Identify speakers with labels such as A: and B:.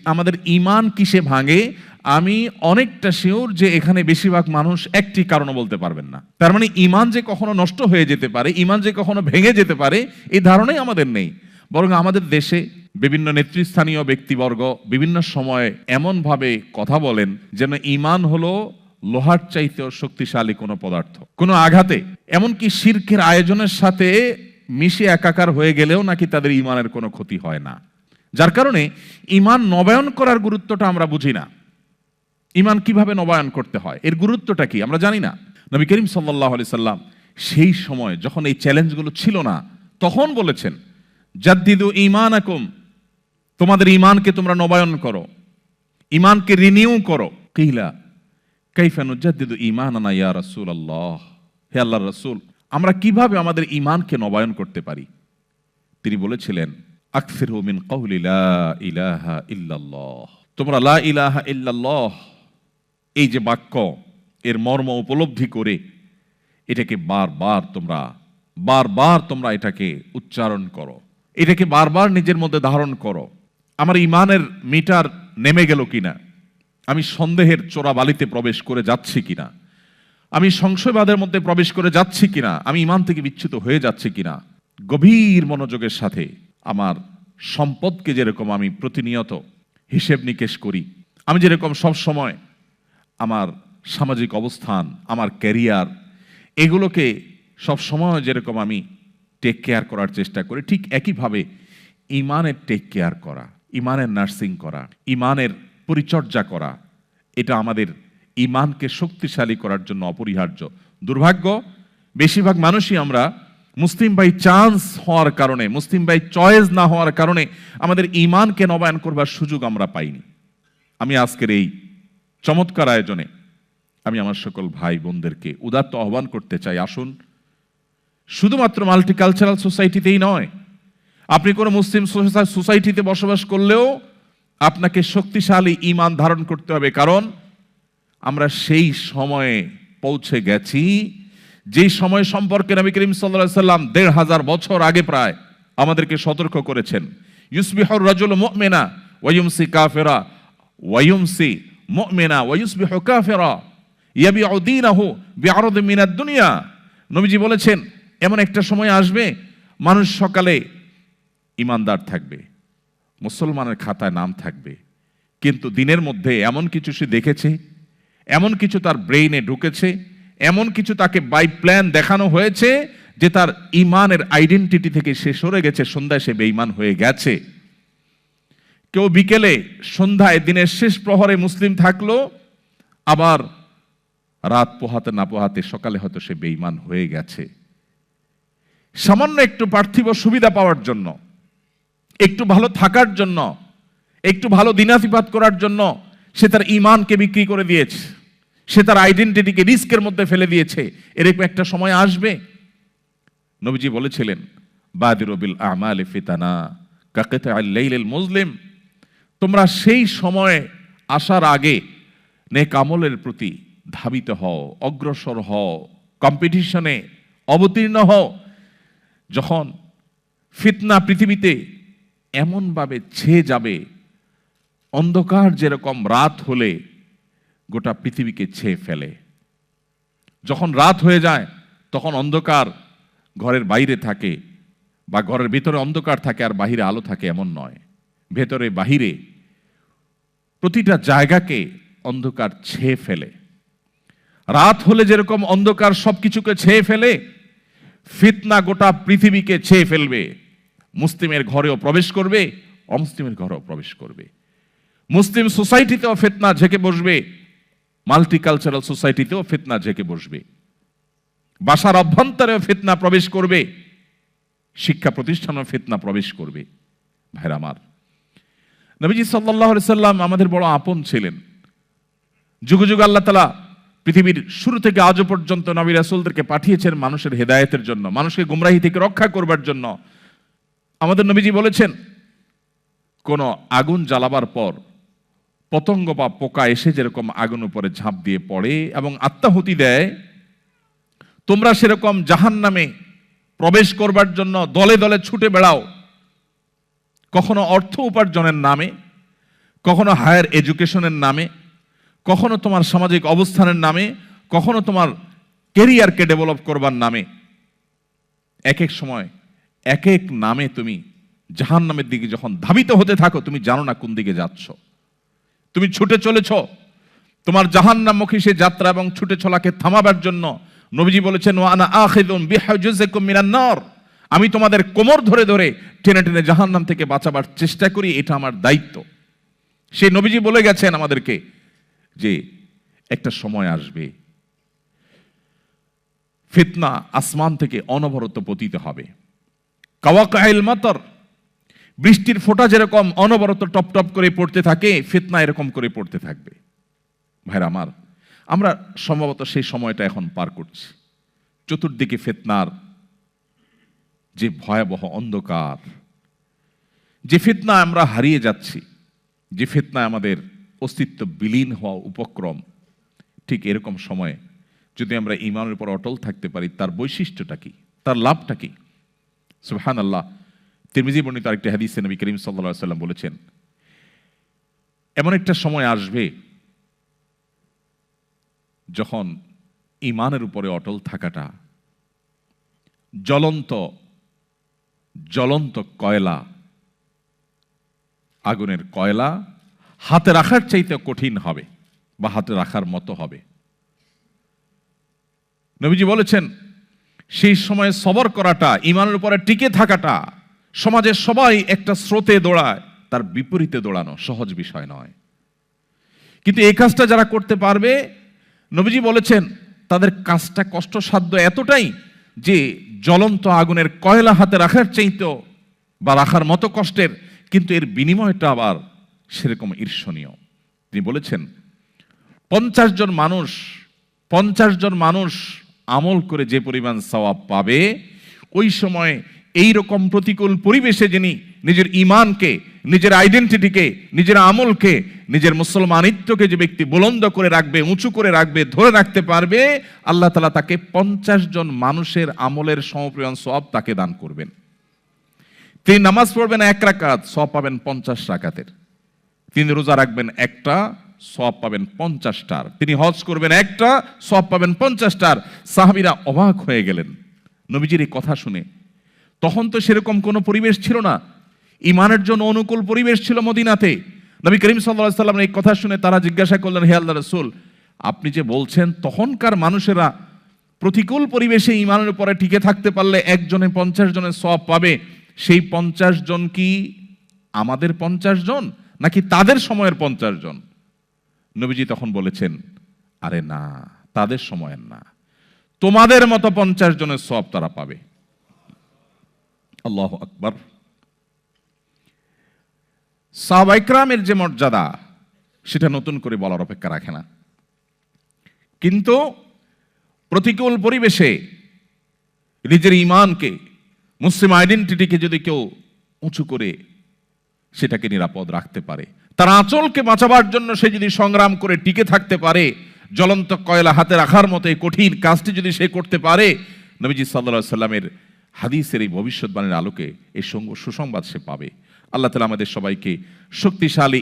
A: আমাদের ঈমান কিসে ভাঙে? আমি অনেকটা শিওর যে এখানে বেশিরভাগ মানুষ একটি কারণ বলতে পারবেন না। তার মানে ঈমান যে কখনো নষ্ট হয়ে যেতে পারে, ঈমান যে কখনো ভেঙে যেতে পারে, এই ধারণাই আমাদের নেই। বরং আমাদের দেশে বিভিন্ন নেতৃস্থানীয় ব্যক্তিবর্গ বিভিন্ন সময় এমনভাবে কথা বলেন যেন ঈমান হলো লোহার চাইতেও শক্তিশালী কোনো পদার্থ। কোনো আঘাতে, এমনকি শিরকের আয়োজনের সাথে মিশে একাকার হয়ে গেলেও নাকি তাদের ঈমানের কোনো ক্ষতি হয় না। যার কারণে ঈমান নবায়ন করার গুরুত্বটা আমরা বুঝি না। ঈমান কিভাবে নবায়ন করতে হয়, এর গুরুত্বটা কি আমরা জানি না। নবী করিম সাল্লাল্লাহু আলাইহি সাল্লাম সেই সময় যখন এই চ্যালেঞ্জগুলো ছিল না, তখন বলেছেন, জাদ্দিদু ঈমানাকুম, তোমাদের ঈমানকে তোমরা নবায়ন করো, ঈমানকে রিনিউ করো। কিলা কাইফা নুজাদ্দিদু ঈমানানা ইয়া রাসূলুল্লাহ, হে আল্লাহর রাসূল, আমরা কিভাবে আমাদের ঈমানকে নবায়ন করতে পারি? তিনি বলেছিলেন, আকসিরু মিন কওলি লা ইলাহা ইল্লাল্লাহ, তোমরা লা ইলাহা ইল্লাল্লাহ এই যে বাক্য, এর মর্ম উপলব্ধি করে এটাকে বারবার তোমরা এটাকে উচ্চারণ করো, এটাকে বারবার নিজের মধ্যে ধারণ করো। আমার ঈমানের মিটার নেমে গেল কিনা, আমি সন্দেহের চোরাবালিতে প্রবেশ করে যাচ্ছি কিনা, আমি সংশয়বাদের মধ্যে প্রবেশ করে যাচ্ছি কিনা, আমি ঈমান থেকে বিচ্যুত হয়ে যাচ্ছি কিনা। গভীর মনোযোগের সাথে আমার সম্পদকে যেরকম আমি প্রতিনিয়ত হিসেব নিকেশ করি, আমি যেরকম সব সময় আমার সামাজিক অবস্থান, আমার ক্যারিয়ার, এগুলোকে সব সময় যেরকম আমি টেক কেয়ার করার চেষ্টা করি, ঠিক একইভাবে ঈমানের টেক কেয়ার করা, ঈমানের নার্সিং করা, ঈমানের পরিচর্যা করা, এটা আমাদের ঈমানকে শক্তিশালী করার জন্য অপরিহার্য। দুর্ভাগ্য, বেশিরভাগ মানুষই আমরা মুসলিম বাই চান্স হওয়ার কারণে, মুসলিম বাই চয়েস না হওয়ার কারণে আমাদের ঈমানকে নবায়ন করবার সুযোগ আমরা পাইনি। আমি আজকের এই চমৎকার আয়োজনে আমি আমার সকল ভাই বোনদেরকে উদাত্ত আহ্বান করতে চাই, আসুন শুধুমাত্র মাল্টিকালচারাল সোসাইটিতেই নয়, আপনি কোনো মুসলিম সোসাইটিতে বসবাস করলেও আপনাকে শক্তিশালী ঈমান ধারণ করতে হবে। কারণ আমরা সেই সময়ে পৌঁছে গেছি যেই সময় সম্পর্কে নবী করিম সাল্লাল্লাহু আলাইহি সাল্লাম ১৫০০ বছর আগে প্রায় আমাদেরকে সতর্ক করেছেন। ইউসবিহুর রাজুলু মুমিনা ওয়া ইউমসি কাফিরা ওয়া ইউমসি মুমিনা ওয়া ইউসবিহু কাফিরা ইয়াবিউ দীনাহু বিআরদিন মিনাদ দুনিয়া। নবীজি বলেছেন, এমন একটা সময় আসবে মানুষ সকালে ঈমানদার থাকবে, মুসলমানের খাতায় নাম থাকবে, কিন্তু দিনের মধ্যে এমন কিছু সে দেখেছে, এমন কিছু তার ব্রেইনে ঢুকেছে, এমন কিছু তাকে বাই প্ল্যান দেখানো হয়েছে যে তার ঈমানের আইডেন্টিটি থেকে সে সরে গেছে, সন্ধ্যায় সে বেঈমান হয়ে গেছে। কেউ বিকেলে সন্ধ্যায় দিনের শেষ প্রহরে মুসলিম থাকলো, আবার রাত পোহাতে না পোহাতে সকালে হয়তো সে বেঈমান হয়ে গেছে। সামান্য একটু পার্থিব সুবিধা পাওয়ার জন্য, একটু ভালো থাকার জন্য, একটু ভালো দিনাতিপাত করার জন্য সে তার ঈমানকে বিক্রি করে দিয়েছে, সে তার আইডেন্টিটিকে রিস্কের মধ্যে ফেলে দিয়েছে। এরকম একটা সময় আসবে। নবীজি বলেছিলেন, বাদিরু বিল আমালি ফিতানা কাকিতা'আল লাইলিল মুজলিম, তোমরা সেই সময় আসার আগে নেক আমলের প্রতি ধাবিত হও, অগ্রসর হও, কম্পিটিশনে অবতীর্ণ হও, যখন ফিতনা পৃথিবীতে এমনভাবে ছেয়ে যাবে, অন্ধকার যেরকম রাত হলে গোটা পৃথিবীকে ছেয়ে ফেলে, যখন রাত হয়ে যায় তখন অন্ধকার ঘরের বাইরে থাকে বা ঘরের ভিতরে অন্ধকার থাকে আর বাহিরে আলো থাকে এমন নয়, ভেতরে বাহিরে প্রতিটা জায়গাকে অন্ধকার ছেয়ে ফেলে। রাত হলে যেরকম অন্ধকার সবকিছুকে ছেয়ে ফেলে, ফিতনা গোটা পৃথিবীকে ছেয়ে ফেলবে। মুসলিমের ঘরেও প্রবেশ করবে, অমুসলিমের ঘরেও প্রবেশ করবে। মুসলিম সোসাইটিতেও ফিতনা ঝেঁকে বসবে, মাল্টিকালচারাল সোসাইটিতেও ফিতনা ঝেঁকে বসবে। বাসার অভ্যন্তরেও ফিতনা প্রবেশ করবে, শিক্ষা প্রতিষ্ঠানেও ফিতনা প্রবেশ করবে। ভাইরা আমার, নবীজি সাল্লাল্লাহু আলাইহি সাল্লাম আমাদের বড় আপন ছিলেন। যুগ যুগ আল্লাহ তাআলা পৃথিবীর শুরু থেকে আজও পর্যন্ত নবী রাসূলদেরকে পাঠিয়েছেন মানুষের হেদায়েতের জন্য, মানুষকে গুমরাহি থেকে রক্ষা করবার জন্য। আমাদের নবীজি বলেছেন, কোন আগুন জ্বালাবার পর পতঙ্গ বা পোকা এসে যেরকম আগুন উপরে ঝাঁপ দিয়ে পড়ে এবং আত্মাহুতি দেয়, তোমরা সেরকম জাহান্নামে প্রবেশ করবার জন্য দলে দলে ছুটে বেড়াও, কখনো অর্থ উপার্জনের নামে, কখনো হায়ার এডুকেশনের নামে, কখনো তোমার সামাজিক অবস্থানের নামে, কখনো তোমার ক্যারিয়ারকে ডেভেলপ করবার নামে। এক এক সময় এক এক নামে তুমি জাহান্নামের দিকে যখন ধাবিত হতে থাকো, তুমি জানো না কোন দিকে যাচ্ছ। তুমি ছুটে চলেছ তোমার জাহান্নামমুখী সে যাত্রা এবং ছুটে চলাকে থামাবার জন্য। নবীজি বলেছেন, ওয়া আনা আখিযুন বিহুজুজিকুম মিনান নার, আমি তোমাদের কোমর ধরে ধরে টেনে টেনে জাহান্নাম থেকে বাঁচাবার চেষ্টা করি, এটা আমার দায়িত্ব। সেই নবীজি বলে গেছেন আমাদেরকে যে একটা সময় আসবে, ফিতনা আসমান থেকে অনবরত পতিত হবে। কাওয়াকাইল মাতর, বৃষ্টির ফোঁটা যেরকম অনবরত টপ টপ করে পড়তে থাকে, ফিতনা এরকম করে পড়তে থাকবে। ভাইরা আমার, আমরা সম্ভবত সেই সময়টা এখন পার করছি। চতুর্দিকে ফিতনার যে ভয়াবহ অন্ধকার, যে ফিতনা আমরা হারিয়ে যাচ্ছি, যে ফিতনায় আমাদের অস্তিত্ব বিলীন হওয়া উপক্রম, ঠিক এরকম সময়ে যদি আমরা ঈমানের উপর অটল থাকতে পারি, তার বৈশিষ্ট্যটা কি, তার লাভটা কি? সুবহানাল্লাহ। তিরমিজি বর্ণিত আরেকটি হাদিসে নবী করিম সাল্লাল্লাহু আলাইহি ওয়াসাল্লাম বলেছেন, এমন একটা সময় আসবে যখন ঈমানের উপরে অটল থাকাটা জ্বলন্ত জ্বলন্ত কয়লা, আগুনের কয়লা হাতে রাখার চাইতে কঠিন হবে বা হাতে রাখার মতো হবে। নবীজি বলেছেন, সেই সময় সবর করাটা, ঈমানের উপরে টিকে থাকাটা, সমাজের সবাই একটা স্রোতে দৌড়ায়, তার বিপরীতে দৌড়ানো সহজ বিষয় নয়। কিন্তু এই কাজটা যারা করতে পারবে, নবীজি বলেছেন তাদের কাজটা কষ্টসাধ্য এতটাই যে জ্বলন্ত আগুনের কয়লা হাতে রাখার চাইতে বা রাখার মতো কষ্টের, কিন্তু এর বিনিময়টা আবার সেরকম ঈর্ষণীয়। তিনি বলেছেন 50 জন মানুষ আমল করে যে পরিমাণ সওয়াব পাবে, ওই সময় এই রকম প্রতিকূল পরিবেশে যিনি নিজের ঈমানকে, নিজের আইডেন্টিটিকে, নিজের আমলকে, নিজের মুসলমানিত্বকে যে ব্যক্তি বুলন্দ করে রাখবে, উঁচু করে রাখবে, ধরে রাখতে পারবে, আল্লাহ তাআলা তাকে 50 জন মানুষের আমলের সমপরিমাণ সওয়াব তাকে দান করবেন। তিনি নামাজ পড়বেন 1 রাকাত, সওয়াব পাবেন 50 রাকাতের। তিনি রোজা রাখবেন একটা, সওয়াব পাবেন 50টার। তিনি হজ করবেন একটা, সওয়াব পাবেন 50টার। সাহাবীরা অবাক হয়ে গেলেন নবীজির এই কথা শুনে। তখন তো সেরকম কোনো পরিবেশ ছিল না, ঈমানের জন্য অনুকূল পরিবেশ ছিল মদিনাতে। নবী করিম সাল্লাল্লাহু আলাইহি ওয়াসাল্লামের এই কথা শুনে তারা জিজ্ঞাসা করলেন, হে আল্লাহর রাসূল, আপনি যে বলছেন তখনকার মানুষেরা প্রতিকূল পরিবেশে ঈমানের উপরে টিকে থাকতে পারলে একজনে 50 জনের সওয়াব পাবে, সেই 50 জন কি আমাদের 50 জন নাকি তাদের সময়ের 50 জন? নবীজি তখন বলেছেন, আরে না, তাদের সময়ের না, তোমাদের মতো 50 জনের সওয়াব তারা পাবে। আল্লাহু আকবার। সাহাবায়ে কেরামের যে মর্যাদা, সেটা নতুন করে বলার অপেক্ষা রাখে না। কিন্তু প্রতিকূল পরিবেশে নিজের ঈমানকে, মুসলিম আইডেন্টিটিকে যদি কেউ উঁচু করে সেটাকে নিরাপদ রাখতে পারে, তার আঁচলকে বাঁচাবার জন্য সে যদি সংগ্রাম করে টিকে থাকতে পারে, জ্বলন্ত কয়লা হাতে রাখার মতো এই কঠিন কাজটি যদি সে করতে পারে, নবীজি সাল্লাল্লাহু আলাইহি সাল্লামের হাদিসের এই ভবিষ্যৎবাণীর আলোকে এই সুসংবাদ সে পাবে। আল্লাহ তাআলা আমাদের সবাইকে শক্তিশালী